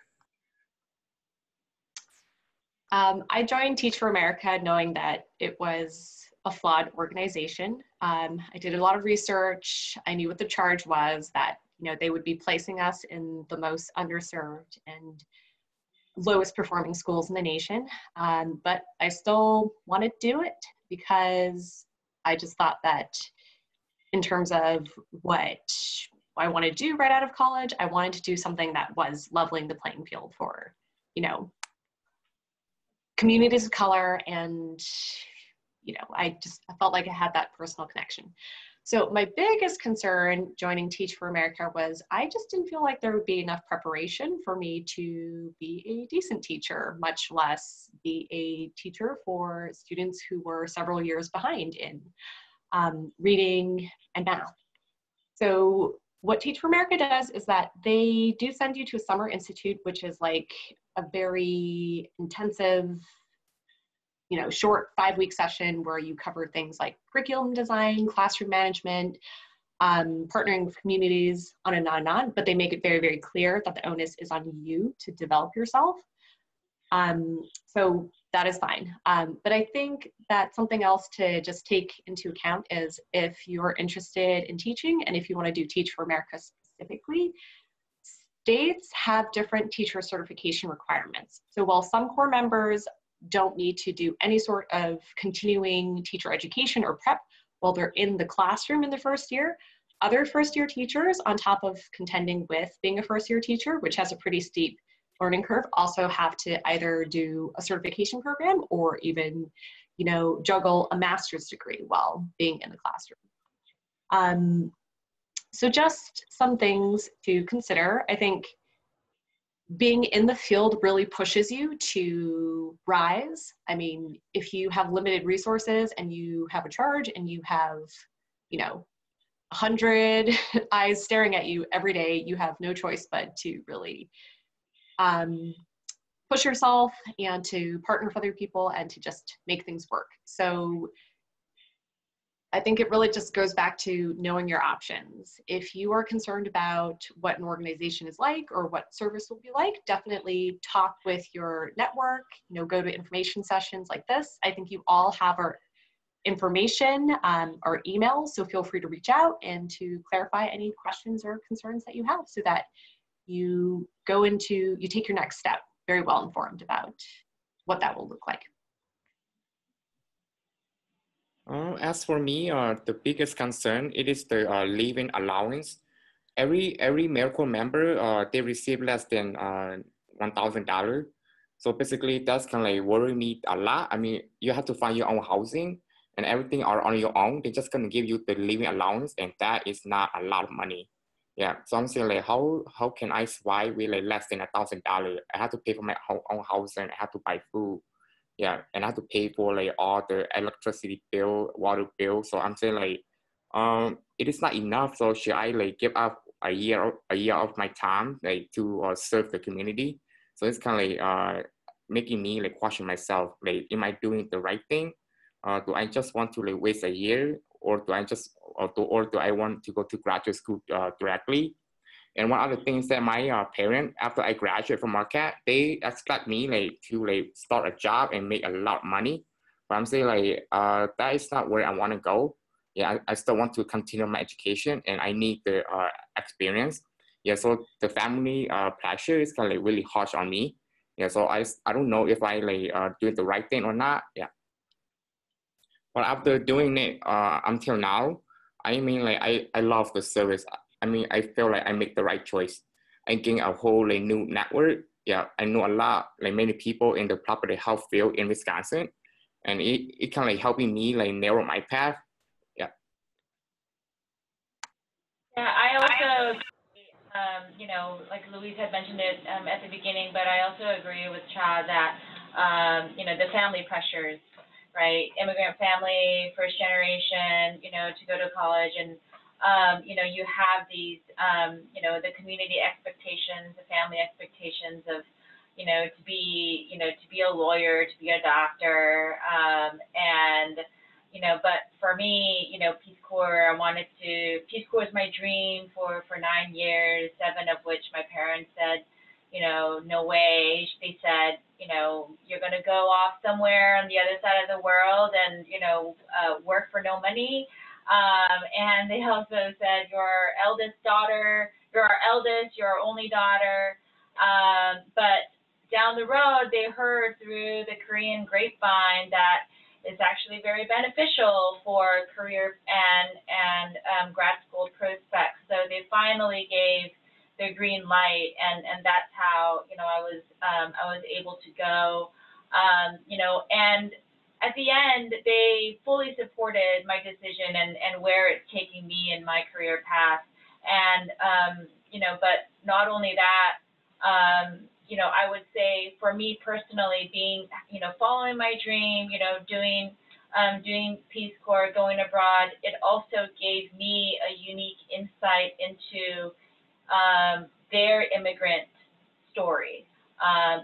I joined Teach for America knowing that it was a flawed organization. I did a lot of research. I knew what the charge was, that you know, they would be placing us in the most underserved and lowest performing schools in the nation. But I still wanted to do it because I just thought that in terms of what I wanted to do right out of college, I wanted to do something that was leveling the playing field for, you know, communities of color, and you know, I felt like I had that personal connection. So my biggest concern joining Teach for America was I just didn't feel like there would be enough preparation for me to be a decent teacher, much less be a teacher for students who were several years behind in reading and math. So what Teach for America does is that they do send you to a summer institute, which is like a very intensive, you know, short 5-week session where you cover things like curriculum design, classroom management, partnering with communities, on and on and on, but they make it very, very clear that the onus is on you to develop yourself. So that is fine. But I think that something else to just take into account is if you're interested in teaching and if you want to do Teach for America specifically, states have different teacher certification requirements. So while some core members don't need to do any sort of continuing teacher education or prep while they're in the classroom in the first year, other first-year teachers, on top of contending with being a first-year teacher, which has a pretty steep learning curve, also have to either do a certification program or even, you know, juggle a master's degree while being in the classroom. So just some things to consider. I think being in the field really pushes you to rise. I mean, if you have limited resources and you have a charge and you have, you know, 100 eyes staring at you every day, you have no choice but to really push yourself and to partner with other people and to just make things work. So I think it really just goes back to knowing your options. If you are concerned about what an organization is like or what service will be like, definitely talk with your network, you know, go to information sessions like this. I think you all have our information or email, so feel free to reach out and to clarify any questions or concerns that you have so that you take your next step very well informed about what that will look like. As for me, the biggest concern, it is the living allowance. Every medical member, they receive less than $1,000. So basically, that's kind of like worry me a lot. I mean, you have to find your own housing and everything are on your own. They're just gonna give you the living allowance, and that is not a lot of money. Yeah, so I'm saying like, how can I survive with like less than $1,000? I have to pay for my own housing. I have to buy food. Yeah, and I have to pay for like all the electricity bill, water bill. So I'm saying like, it is not enough. So should I like give up a year of my time like to serve the community? So it's kind of like making me like question myself, like, am I doing the right thing? Do I just want to like waste a year, or do I want to go to graduate school directly? And one other thing is that my parents, after I graduate from Marquette, they expect me like to like start a job and make a lot of money. But I'm saying like that is not where I want to go. Yeah, I still want to continue my education, and I need the experience. Yeah, so the family pressure is kind of like really harsh on me. Yeah, so I don't know if I like doing the right thing or not. Yeah. But after doing it until now, I mean, like, I love the service. I mean, I feel like I make the right choice. I gain a whole like, new network. Yeah, I know a lot, like many people in the property health field in Wisconsin, and it kind of like helping me like narrow my path. Yeah. Yeah, I also, you know, like Louise had mentioned it at the beginning, but I also agree with Cha that, you know, the family pressures, right? Immigrant family, first generation, you know, to go to college, and you know, you have these, you know, the community expectations, the family expectations of, you know, to be a lawyer, to be a doctor, and, you know, but for me, you know, Peace Corps, Peace Corps is my dream for 9 years, 7 of which my parents said, you know, no way. They said, you know, you're going to go off somewhere on the other side of the world and, you know, work for no money. And they also said, you're our eldest, you're our only daughter. But down the road, they heard through the Korean grapevine that it's actually very beneficial for career and grad school prospects. So they finally gave the green light, and that's how, you know, I was able to go, you know, and at the end, they fully supported my decision and where it's taking me in my career path. And, you know, but not only that, you know, I would say for me personally, being, you know, following my dream, you know, doing Peace Corps, going abroad, it also gave me a unique insight into their immigrant story.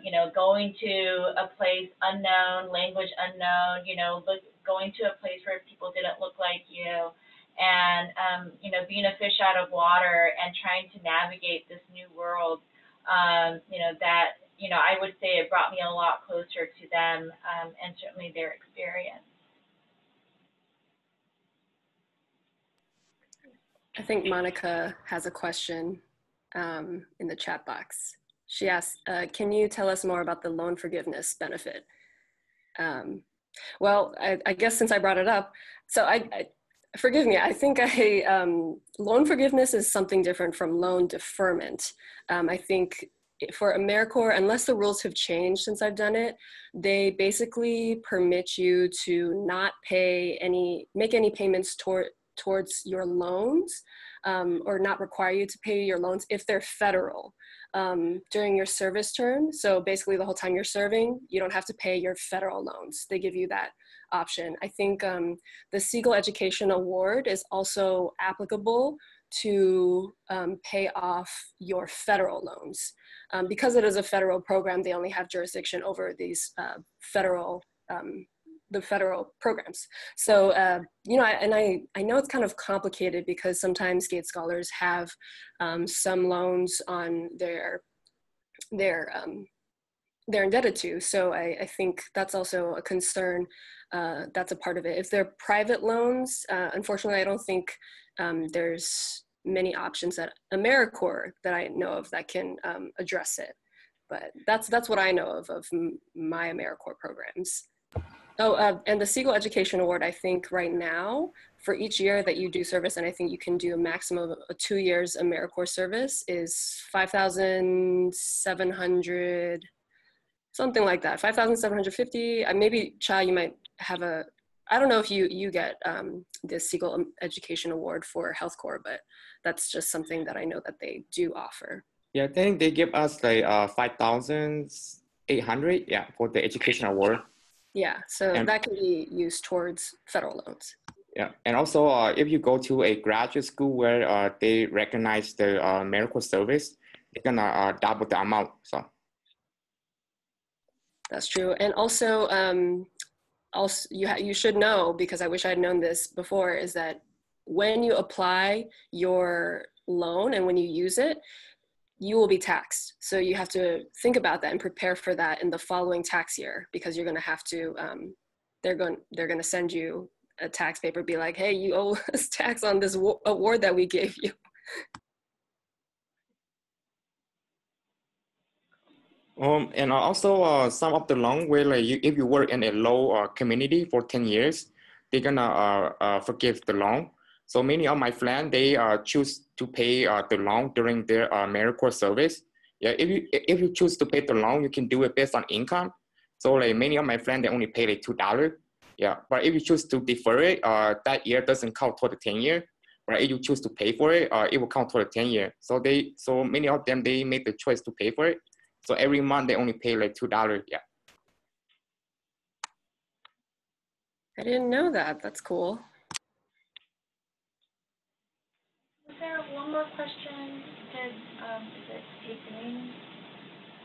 You know, going to a place unknown, language unknown, you know, going to a place where people didn't look like you, and, you know, being a fish out of water and trying to navigate this new world, you know, that, you know, I would say it brought me a lot closer to them, and certainly their experience. I think Monica has a question in the chat box. She asked, can you tell us more about the loan forgiveness benefit? Well, I guess since I brought it up, so forgive me, I think loan forgiveness is something different from loan deferment. I think for AmeriCorps, unless the rules have changed since I've done it, they basically permit you to not make any payments towards your loans, or not require you to pay your loans if they're federal during your service term. So basically the whole time you're serving, you don't have to pay your federal loans. They give you that option. I think the Segal Education Award is also applicable to pay off your federal loans. Because it is a federal program, they only have jurisdiction over these the federal programs. So, you know, I know it's kind of complicated because sometimes Gates scholars have some loans on they're indebted to. So I think that's also a concern. That's a part of it. If they're private loans, unfortunately, I don't think there's many options at AmeriCorps that I know of that can address it. But that's what I know of my AmeriCorps programs. Oh, and the Segal Education Award, I think right now, for each year that you do service, and I think you can do a maximum of 2 years AmeriCorps service, is $5,700, something like that, $5,750. Maybe, Cha, you might have I don't know if you get the Segal Education Award for Health Corps, but that's just something that I know that they do offer. Yeah, I think they give us like 5,800, yeah, for the education award. Yeah, so that can be used towards federal loans. Yeah, and also if you go to a graduate school where they recognize the AmeriCorps service, they're gonna double the amount. So that's true, and also you should know, because I wish I had known this before, is that when you apply your loan and when you use it, you will be taxed. So you have to think about that and prepare for that in the following tax year, because you're going to have to, they're going to send you a tax paper, be like, hey, you owe us tax on this award that we gave you. And also some of the loan where like if you work in a low community for 10 years, they're gonna forgive the loan. So many of my friends, they choose to pay the loan during their AmeriCorps service. Yeah, if you choose to pay the loan, you can do it based on income. So like many of my friends, they only pay like $2. Yeah, but if you choose to defer it, that year doesn't count toward the 10 year. But if you choose to pay for it, it will count toward the 10 year. So many of them, they make the choice to pay for it. So every month they only pay like $2. Yeah. I didn't know that. That's cool. Is there one more question? Is it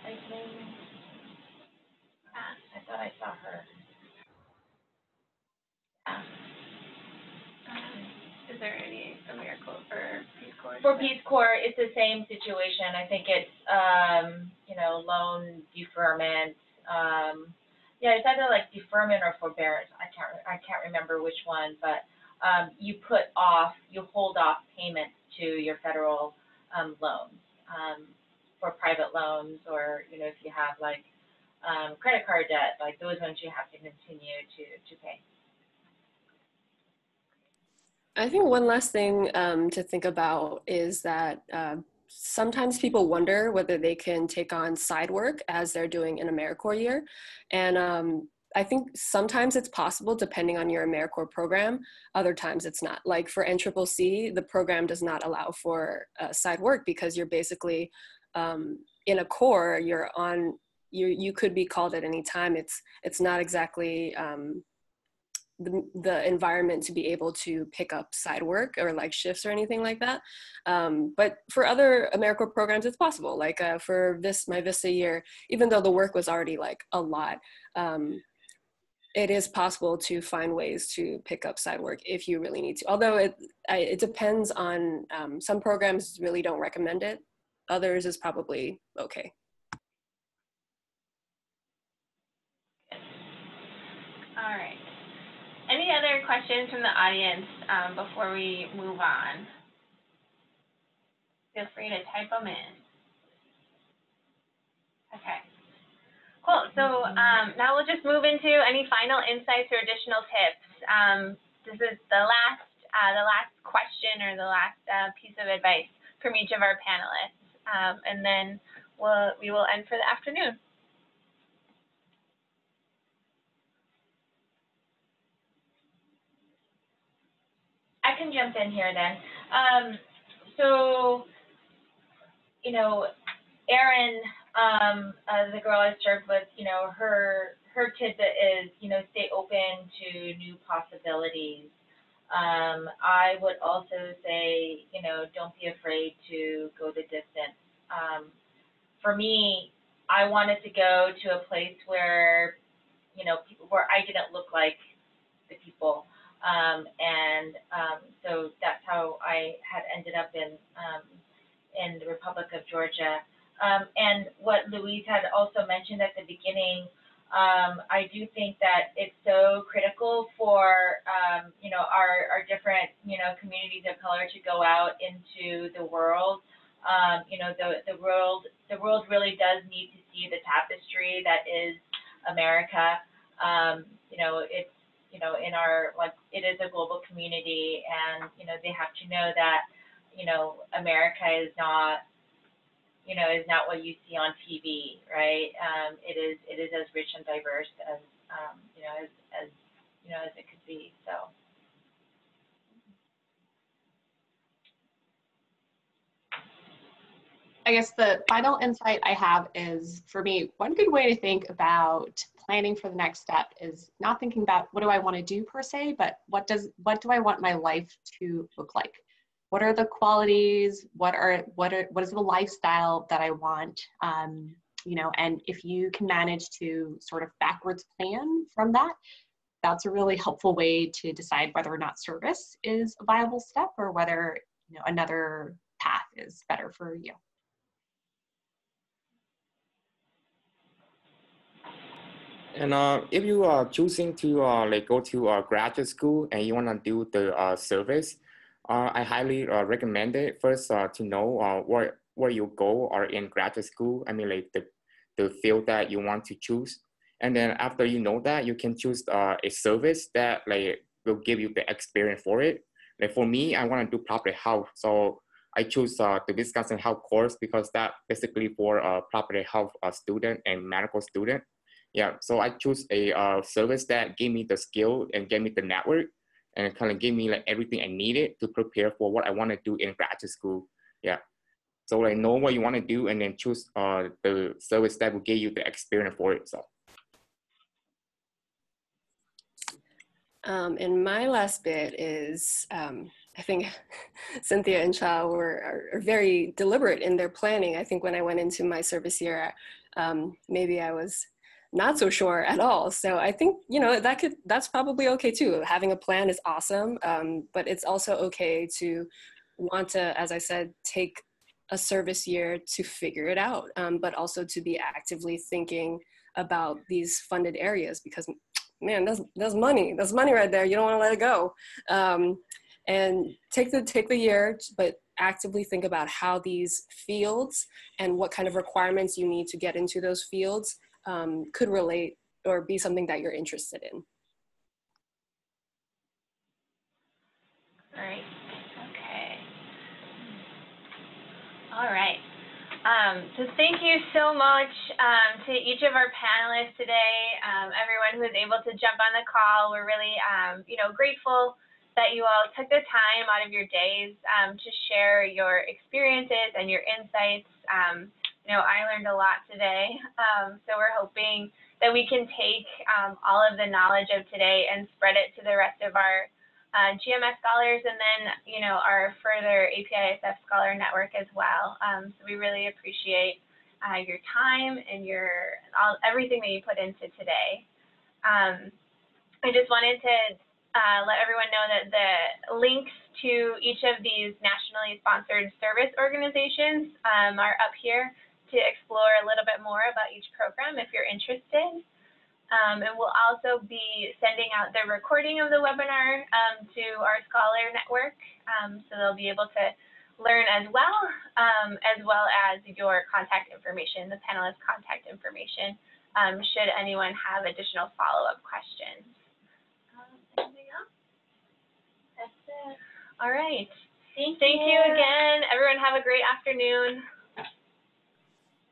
Aislinn? I thought I saw her. Is there any AmeriCorps for Peace Corps? For Peace Corps, it's the same situation. I think it's, loan deferment. Yeah, it's either like deferment or forbearance. I can't remember which one, but you hold off payments to your federal loans for private loans, or if you have like credit card debt, like those ones you have to continue to pay. I think one last thing to think about is that sometimes people wonder whether they can take on side work as they're doing an AmeriCorps year. And I think sometimes it's possible depending on your AmeriCorps program. Other times it's not. Like for NCCC, the program does not allow for side work because you're basically in a corps, you could be called at any time. It's not exactly the environment to be able to pick up side work or like shifts or anything like that. But for other AmeriCorps programs, it's possible. Like for my Vista year, even though the work was already like a lot, it is possible to find ways to pick up side work if you really need to. Although it depends on, some programs really don't recommend it. Others is probably okay. All right. Any other questions from the audience before we move on? Feel free to type them in. Okay. Cool. So now we'll just move into any final insights or additional tips. This is the last question or the last piece of advice from each of our panelists, and then we will end for the afternoon. I can jump in here then. So, Erin, the girl I served with, her tidbit is, stay open to new possibilities. I would also say, don't be afraid to go the distance. For me, I wanted to go to a place where, where I didn't look like the people. So that's how I had ended up in the Republic of Georgia. And what Louise had also mentioned at the beginning, I do think that it's so critical for, our different, communities of color to go out into the world. The world really does need to see the tapestry that is America. It's, in our, it is a global community, and, they have to know that, America is not, is not what you see on TV, right? It is as rich and diverse as, as it could be, so. I guess the final insight I have is, for me, one good way to think about planning for the next step is not thinking about what do I want to do per se, but what do I want my life to look like? What are the qualities? What is the lifestyle that I want? And if you can manage to sort of backwards plan from that, that's a really helpful way to decide whether or not service is a viable step or whether another path is better for you. And if you are choosing to go to graduate school and you want to do the service, I highly recommend it. First, to know where you go or in graduate school. I mean, like the field that you want to choose. And then after you know that, you can choose a service that will give you the experience for it. Like for me, I want to do public health. So I choose the Wisconsin Health course because that basically for a public health student and medical student. Yeah, so I choose a service that gave me the skill and gave me the network and kind of gave me like everything I needed to prepare for what I want to do in graduate school. Yeah, so like know what you want to do and then choose the service that will give you the experience for it. So. And my last bit is, I think Cynthia and Chao are very deliberate in their planning. I think when I went into my service year, maybe I was not so sure at all. So I think, you know, that's probably okay too. Having a plan is awesome, but it's also okay to want to, as I said, take a service year to figure it out, but also to be actively thinking about these funded areas because man, that's money. That's money right there. You don't want to let it go. And take the year, but actively think about how these fields and what kind of requirements you need to get into those fields could relate or be something that you're interested in. All right. Okay. All right. So thank you so much to each of our panelists today, everyone who was able to jump on the call. We're really, grateful that you all took the time out of your days to share your experiences and your insights. I learned a lot today, so we're hoping that we can take all of the knowledge of today and spread it to the rest of our GMS scholars and then, our further APISF scholar network as well. So we really appreciate your time and everything that you put into today. I just wanted to let everyone know that the links to each of these nationally sponsored service organizations are up here to explore a little bit more about each program if you're interested. And we'll also be sending out the recording of the webinar to our scholar network, so they'll be able to learn as well as your contact information, the panelist contact information, should anyone have additional follow-up questions. Anything else? That's it. All right. Thank you again. Everyone have a great afternoon.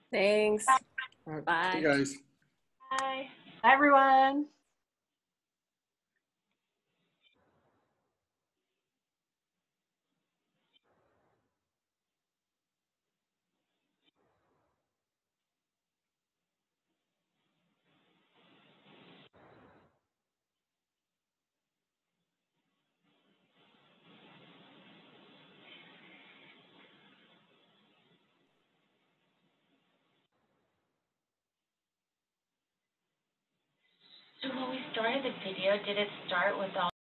Thanks. Bye. Hey guys. Bye. Hi, everyone. So when we started the video, did it start with all